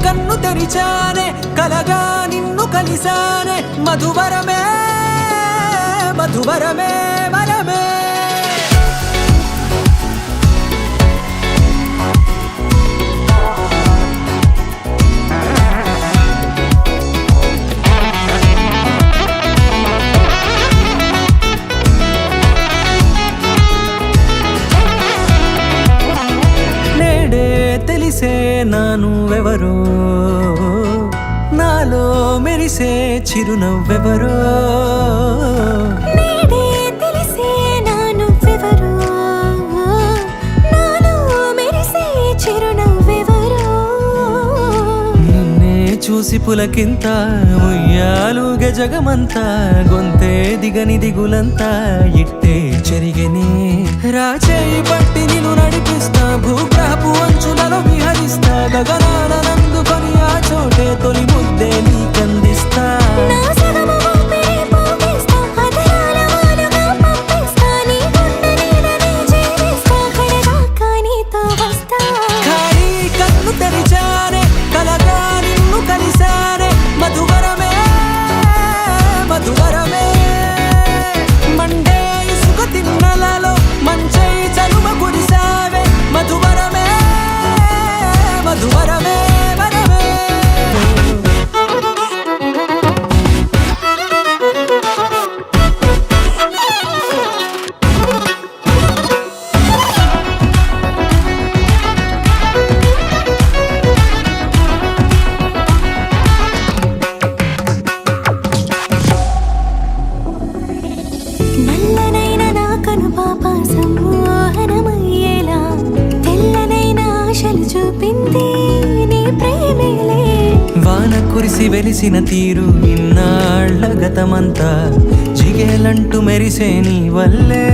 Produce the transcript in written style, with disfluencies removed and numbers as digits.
కన్ను తెరిచానే కలగా నిన్ను కలిసానే మధువరమే మధువరమే వరమే తెలిసే నానువెవరో నాలో మెరిసే చిరునవ్వెవరో నేడే తెలిసే నానువెవరో నాలో మెరిసే చిరునవ్వెవరో నిన్నే చూసి పులకింత ఉయ్యాలుగే జగమంతా గొంతే దిగని దిగులంతా ఇట్టే చెరిగని రాచేయి పట్టి నిన్ను నడిపిస్తా భూగ్రహపు అంచులలో విహరిస్తా గగనాన నందుకొని ఆ చోటే తొలి ముద్దే నీకందిస్తా నా సగము ఊపిరి పోగేస్తా అదరాల వాలుగా పంపిస్తా నీ గుండె నీడనే జీవిస్తా కడదాకా నీతో వస్తా ఖాళీ కన్ను తెరిచానే కలగా నిన్ను కలిసానే మధువరమే మధువరమే మండే ఇసుక తిన్నలలో మంచై చలువ కురిసావే మధువరమే మధువరమే వరమే నల్లనైన నా కను పాప సమ్మోహనమయ్యేలా తెల్లనైన ఆశలు చూపింది నీ ప్రేమేలే వాన కురిసి వెలిసిన తీరు ఇన్నాళ్ల గతమంతా జిగేలంటూ మెరిసే నీ వల్లే